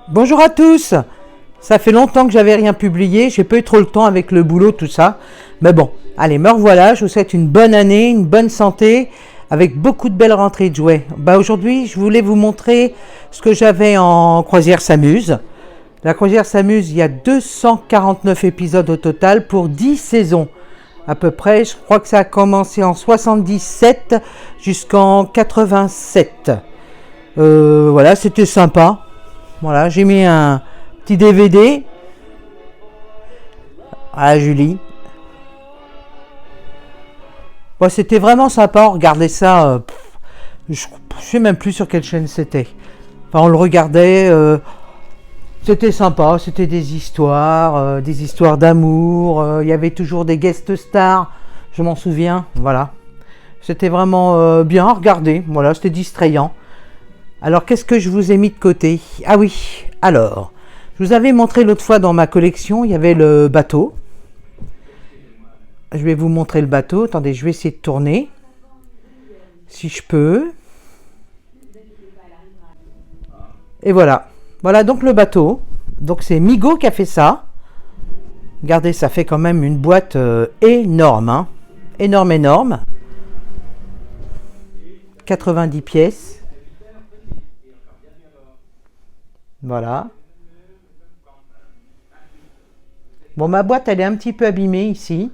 Bonjour à tous. Ça fait longtemps que j'avais rien publié, j'ai pas eu trop le temps avec le boulot, tout ça. Mais bon, allez, me revoilà, je vous souhaite une bonne année, une bonne santé, avec beaucoup de belles rentrées de jouets. Aujourd'hui, je voulais vous montrer ce que j'avais en Croisière s'amuse. La Croisière s'amuse, il y a 249 épisodes au total pour 10 saisons. À peu près, je crois que ça a commencé en 77 jusqu'en 87. Voilà, c'était sympa. Voilà, j'ai mis un petit DVD à Julie. Bon, c'était vraiment sympa, regardez ça. Je sais même plus sur quelle chaîne c'était. Enfin, on le regardait. C'était sympa, c'était des histoires d'amour. Il y avait toujours des guest stars, je m'en souviens. Voilà, c'était vraiment bien à regarder. Voilà, c'était distrayant. Alors, qu'est-ce que je vous ai mis de côté? Ah oui, alors, je vous avais montré l'autre fois dans ma collection, il y avait le bateau. Je vais vous montrer le bateau. Attendez, je vais essayer de tourner. Si je peux. Et voilà. Voilà donc le bateau. Donc c'est Migo qui a fait ça. Regardez, ça fait quand même une boîte énorme. Hein. Énorme, énorme. 90 pièces. Voilà. Bon, ma boîte, elle est un petit peu abîmée ici.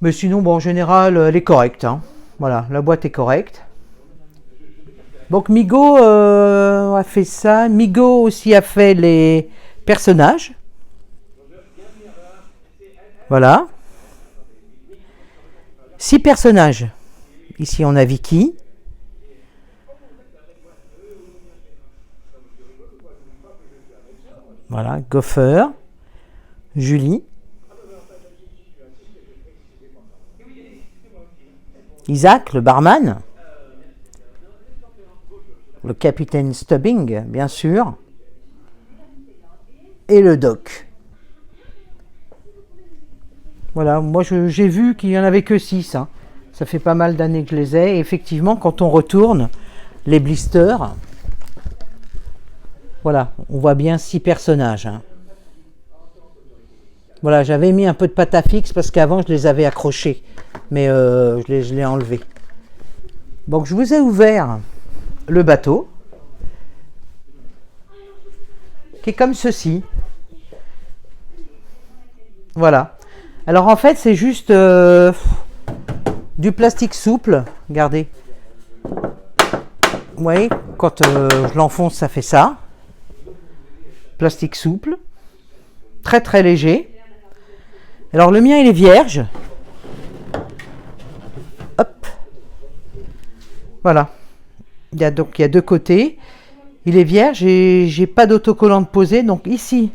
Mais sinon, bon, en général, elle est correcte. Hein. Voilà, la boîte est correcte. Donc, Migo a fait ça. Migo aussi a fait les personnages. Voilà. 6 personnages. Ici, on a Vicky. Voilà, Gopher, Julie, Isaac, le barman, le capitaine Stubbing, bien sûr, et le doc. Voilà, moi j'ai vu qu'il n'y en avait que 6. Hein. Ça fait pas mal d'années que je les ai. Et effectivement, quand on retourne, les blisters... Voilà, on voit bien 6 personnages. Hein. Voilà, j'avais mis un peu de pâte à fixe parce qu'avant je les avais accrochés. Mais je l'ai enlevé. Donc je vous ai ouvert le bateau. Qui est comme ceci. Voilà. Alors en fait c'est juste du plastique souple. Regardez. Vous voyez, quand je l'enfonce ça fait ça. Plastique souple, très très léger. Alors le mien il est vierge. Hop. Voilà. Il y a 2 côtés. Il est vierge et j'ai pas d'autocollant de poser. Donc ici,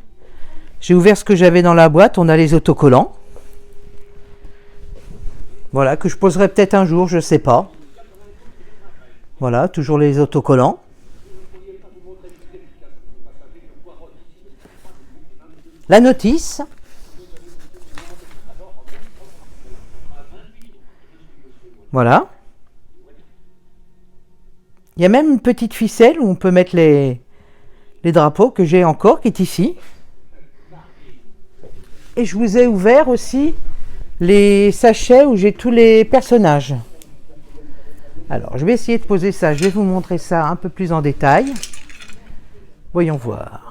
j'ai ouvert ce que j'avais dans la boîte. On a les autocollants. Voilà, que je poserai peut-être un jour, je sais pas. Voilà, toujours les autocollants. La notice. Voilà. Il y a même une petite ficelle où on peut mettre les drapeaux que j'ai encore, qui est ici. Et je vous ai ouvert aussi les sachets où j'ai tous les personnages. Alors, je vais essayer de poser ça. Je vais vous montrer ça un peu plus en détail. Voyons voir.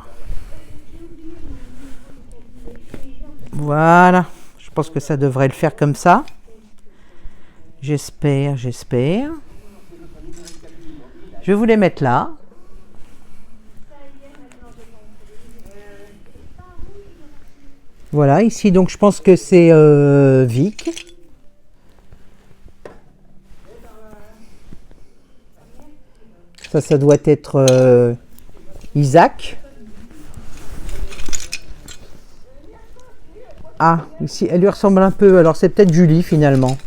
Voilà, je pense que ça devrait le faire comme ça. J'espère. Je vais vous les mettre là. Voilà, ici donc je pense que c'est Vic. Ça doit être Isaac. Ah, ici, elle lui ressemble un peu. Alors, c'est peut-être Julie, finalement.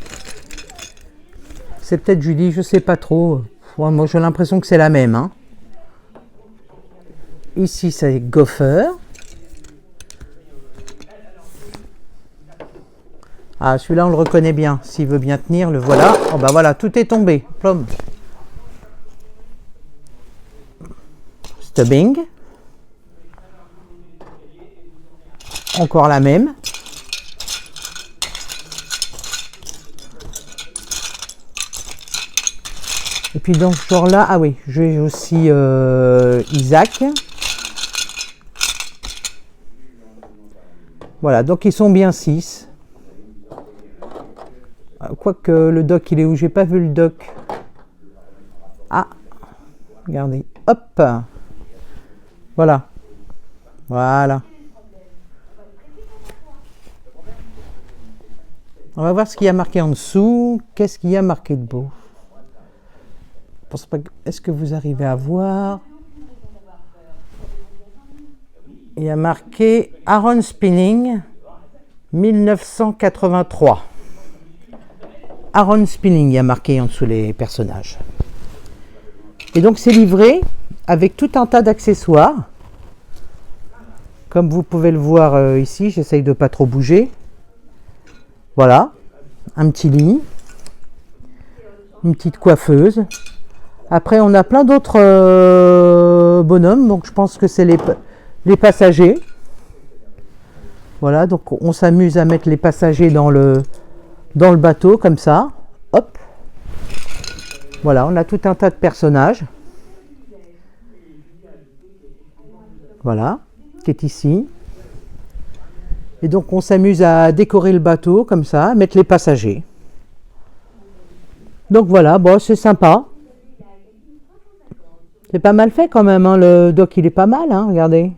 C'est peut-être Julie, je sais pas trop. Ouais, moi, j'ai l'impression que c'est la même. Hein. Ici, c'est Gopher. Ah, celui-là, on le reconnaît bien. S'il veut bien tenir, le voilà. Oh, bah voilà, tout est tombé. Plom. Stubbing. encore la même. Et puis dans ce genre-là, ah oui, j'ai aussi Isaac. Voilà, donc ils sont bien 6. Quoique le doc, il est où? J'ai pas vu le doc. Ah, regardez, hop. Voilà. Voilà. On va voir ce qu'il y a marqué en dessous. Qu'est-ce qu'il y a marqué de beau? Est-ce que vous arrivez à voir? Il y a marqué Aaron Spinning 1983. Aaron Spinning, il y a marqué en dessous les personnages. Et donc c'est livré avec tout un tas d'accessoires. Comme vous pouvez le voir ici, j'essaye de pas trop bouger. Voilà, un petit lit, une petite coiffeuse. Après, on a plein d'autres bonhommes, donc je pense que c'est les passagers. Voilà, donc on s'amuse à mettre les passagers dans le bateau, comme ça. Hop. Voilà, on a tout un tas de personnages. Voilà, qui est ici. Et donc on s'amuse à décorer le bateau, comme ça, à mettre les passagers. Donc voilà, bon, c'est sympa. C'est pas mal fait quand même, hein. Le doc il est pas mal, hein, regardez.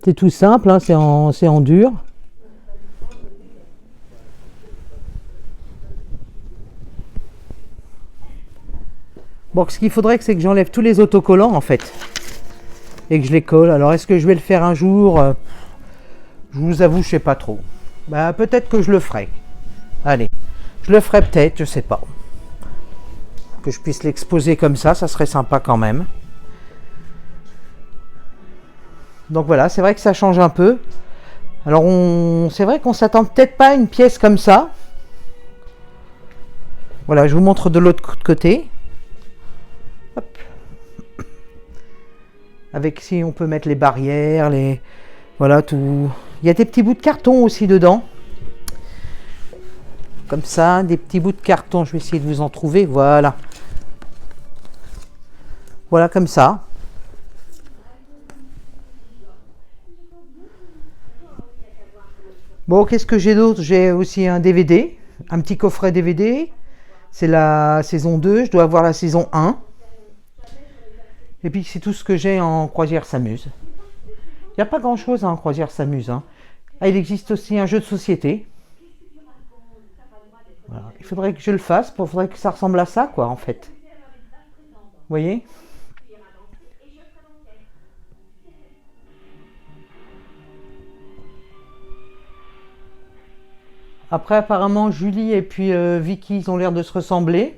C'est tout simple, hein, c'est en dur. Bon, ce qu'il faudrait, c'est que j'enlève tous les autocollants en fait. Et que je les colle. Alors est-ce que je vais le faire un jour? Je vous avoue, je sais pas trop. Bah, peut-être que je le ferai. Allez, je le ferai peut-être, je sais pas. Que je puisse l'exposer comme ça serait sympa quand même. Donc voilà, c'est vrai que ça change un peu. Alors c'est vrai qu'on s'attend peut-être pas à une pièce comme ça. Voilà, je vous montre de l'autre côté. Hop. Avec si on peut mettre les barrières, voilà tout. Il y a des petits bouts de carton aussi dedans. Comme ça, des petits bouts de carton. Je vais essayer de vous en trouver. Voilà. Voilà comme ça. Bon, qu'est-ce que j'ai d'autre? J'ai aussi un DVD, un petit coffret DVD. C'est la saison 2, je dois avoir la saison 1. Et puis c'est tout ce que j'ai en Croisière s'amuse. Il n'y a pas grand-chose en Croisière s'amuse. Hein. Ah, il existe aussi un jeu de société. Voilà. Il faudrait que je le fasse, il faudrait que ça ressemble à ça, quoi, en fait. Vous voyez? Après, apparemment, Julie et puis Vicky, ils ont l'air de se ressembler.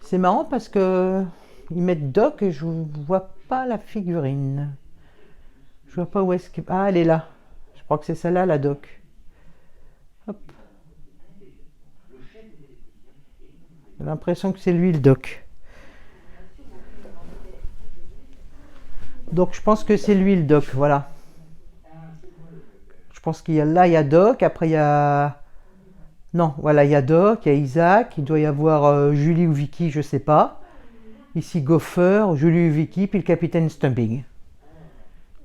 C'est marrant parce que ils mettent Doc et je vois pas la figurine. Je vois pas où est-ce que... Ah, elle est là. Je crois que c'est celle-là, la Doc. Hop. J'ai l'impression que c'est lui, le Doc. Donc, je pense que c'est lui, le Doc, voilà. Je pense qu'il y a là, il y a Doc. Après, il y a... Non, voilà, il y a Doc, il y a Isaac. Il doit y avoir Julie ou Vicky, je sais pas. Ici, Gopher, Julie ou Vicky, puis le capitaine Stumping.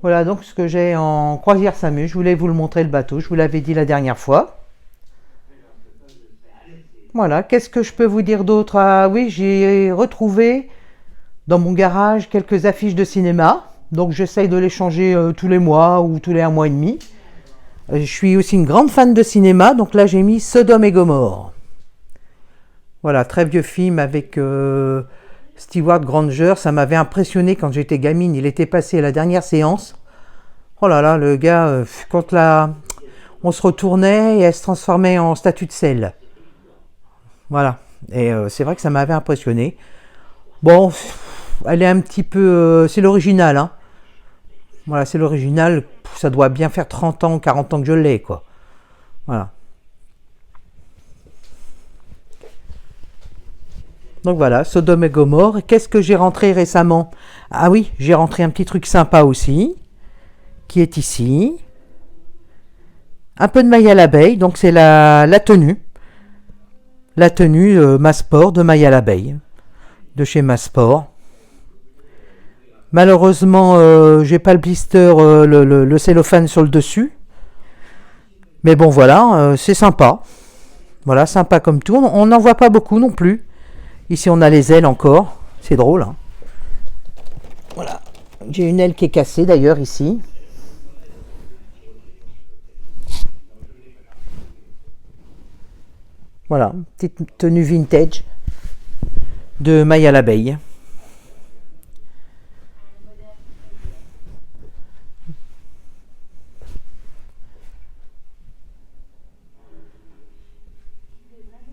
Voilà donc ce que j'ai en Croisière s'amuse. Je voulais vous le montrer, le bateau. Je vous l'avais dit la dernière fois. Voilà, qu'est-ce que je peux vous dire d'autre? Ah oui, j'ai retrouvé dans mon garage quelques affiches de cinéma. Donc j'essaye de les changer tous les mois ou tous les 1 mois et demi. Je suis aussi une grande fan de cinéma, donc là j'ai mis Sodome et Gomorre. Voilà, très vieux film avec Stewart Granger. Ça m'avait impressionné quand j'étais gamine. Il était passé à la dernière séance. Oh là là, le gars, quand on se retournait et elle se transformait en statue de sel. Voilà, et c'est vrai que ça m'avait impressionné. Bon, elle est un petit peu... c'est l'original, hein. Voilà, c'est l'original. Ça doit bien faire 30 ans, 40 ans que je l'ai, quoi. Voilà. Donc voilà, Sodome et Gomorre. Et qu'est-ce que j'ai rentré récemment? Ah oui, j'ai rentré un petit truc sympa aussi, qui est ici. Un peu de maille à l'abeille, donc c'est la tenue. La tenue Massport de maille à l'abeille, de chez Massport. Malheureusement, j'ai pas le blister, le cellophane sur le dessus. Mais bon, voilà, c'est sympa. Voilà, sympa comme tout. On n'en voit pas beaucoup non plus. Ici, on a les ailes encore. C'est drôle. Hein. Voilà. J'ai une aile qui est cassée d'ailleurs ici. Voilà, petite tenue vintage de maille à l'abeille.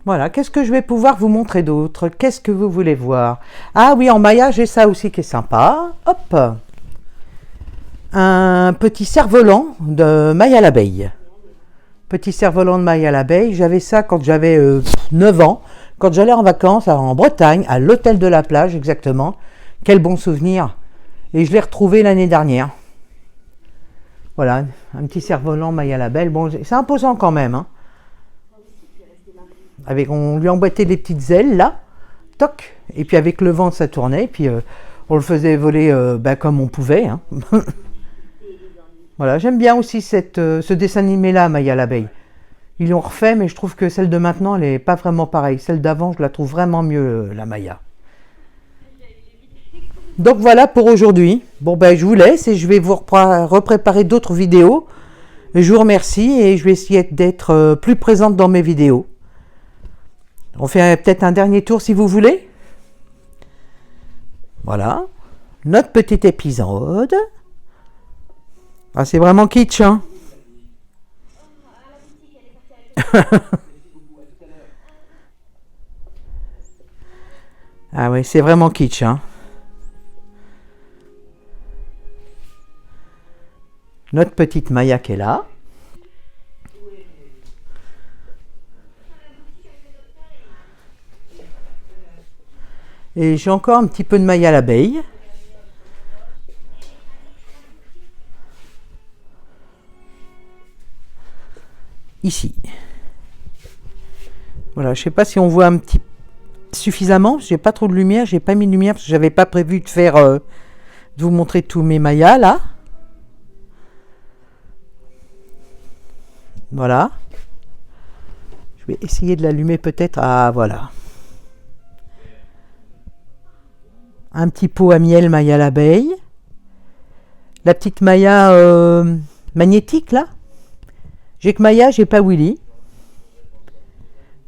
Voilà, qu'est-ce que je vais pouvoir vous montrer d'autre? Qu'est-ce que vous voulez voir? Ah oui, en maillage, j'ai ça aussi qui est sympa. Hop! Un petit cerf-volant de maille à l'abeille. Petit cerf-volant de maille à l'abeille. J'avais ça quand j'avais 9 ans, quand j'allais en vacances en Bretagne, à l'hôtel de la plage exactement. Quel bon souvenir! Et je l'ai retrouvé l'année dernière. Voilà, un petit cerf-volant maille à l'abeille. Bon, c'est imposant quand même, hein. On lui emboîtait les petites ailes là, toc, et puis avec le vent ça tournait, et puis on le faisait voler comme on pouvait. Hein. Voilà, j'aime bien aussi ce dessin animé là, Maille à l'abeille. Ils l'ont refait, mais je trouve que celle de maintenant elle n'est pas vraiment pareille. Celle d'avant, je la trouve vraiment mieux, la Maya. Donc voilà pour aujourd'hui. Bon ben je vous laisse et je vais vous repréparer d'autres vidéos. Je vous remercie et je vais essayer d'être plus présente dans mes vidéos. On fait peut-être un dernier tour si vous voulez. Voilà. Notre petit épisode. Ah, c'est vraiment kitsch, hein. Ah oui, c'est vraiment kitsch, hein. Notre petite Maya qui est là. Et j'ai encore un petit peu de maille à l'abeille. Ici. Voilà, je sais pas si on voit un petit suffisamment. J'ai pas trop de lumière. J'ai pas mis de lumière parce que j'avais pas prévu de faire de vous montrer tous mes mayas là. Voilà. Je vais essayer de l'allumer peut-être. Ah voilà. Un petit pot à miel maille à l'abeille. La petite Maya magnétique là. J'ai que Maya, j'ai pas Willy.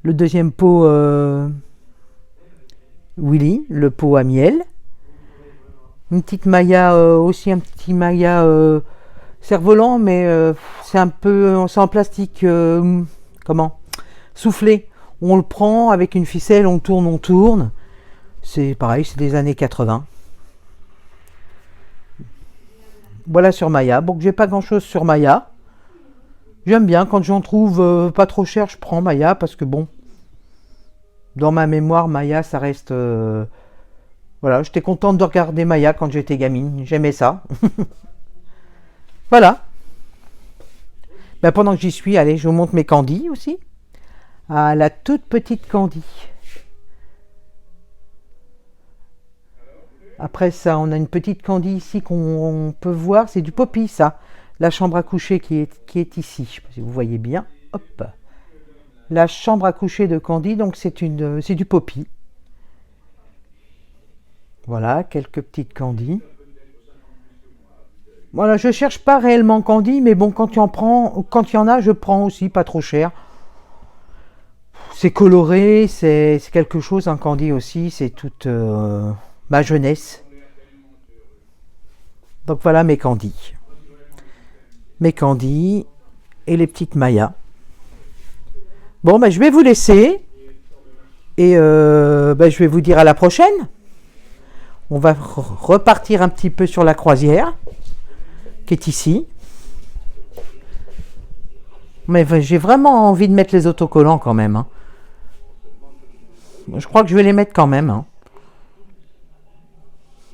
Le deuxième pot Willy, le pot à miel. Une petite Maya aussi, un petit Maya cerf-volant, mais c'est un peu, c'est en plastique, comment, soufflé. On le prend avec une ficelle, on tourne. C'est pareil, c'est des années 80. Voilà sur Maya. Bon, j'ai pas grand chose sur Maya. J'aime bien, quand j'en trouve pas trop cher, je prends Maya parce que bon, dans ma mémoire, Maya, ça reste. Voilà, j'étais contente de regarder Maya quand j'étais gamine. J'aimais ça. Voilà. Ben, pendant que j'y suis, allez, je vous montre mes Candy aussi. Ah, la toute petite Candy. Après ça, on a une petite Candy ici qu'on peut voir. C'est du Poppy, ça. La chambre à coucher qui est ici. Je ne sais pas si vous voyez bien. Hop. La chambre à coucher de Candy, donc c'est du Poppy. Voilà, quelques petites Candy. Voilà, je cherche pas réellement Candy, mais bon, quand il y en a, je prends aussi, pas trop cher. C'est coloré, c'est quelque chose, un Candy aussi, c'est toute ma jeunesse. Donc voilà mes Candy. Mes Candy et les petites Maya. Bon, ben, je vais vous laisser et je vais vous dire à la prochaine. On va repartir un petit peu sur la croisière qui est ici. Mais j'ai vraiment envie de mettre les autocollants quand même. Hein. Je crois que je vais les mettre quand même. Hein.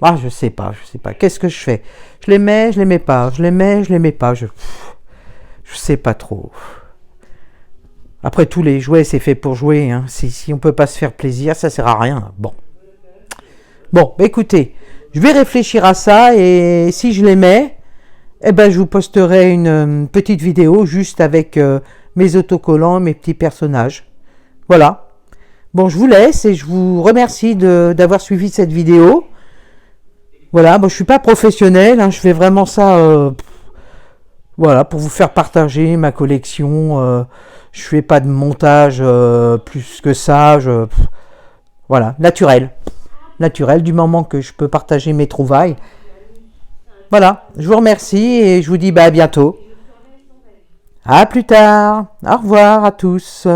Ah, je sais pas. Qu'est-ce que je fais? Je les mets, je les mets pas. Je les mets, je les mets pas. Je sais pas trop. Après, tous les jouets, c'est fait pour jouer. Hein. Si on peut pas se faire plaisir, ça sert à rien. Bon. Bon, écoutez, je vais réfléchir à ça et si je les mets, eh ben, je vous posterai une petite vidéo juste avec mes autocollants, mes petits personnages. Voilà. Bon, je vous laisse et je vous remercie d'avoir suivi cette vidéo. Voilà, bon, je suis pas professionnel, hein, je fais vraiment ça voilà, pour vous faire partager ma collection. Je fais pas de montage plus que ça. Voilà, naturel. Naturel, du moment que je peux partager mes trouvailles. Voilà, je vous remercie et je vous dis à bientôt. À plus tard. Au revoir à tous.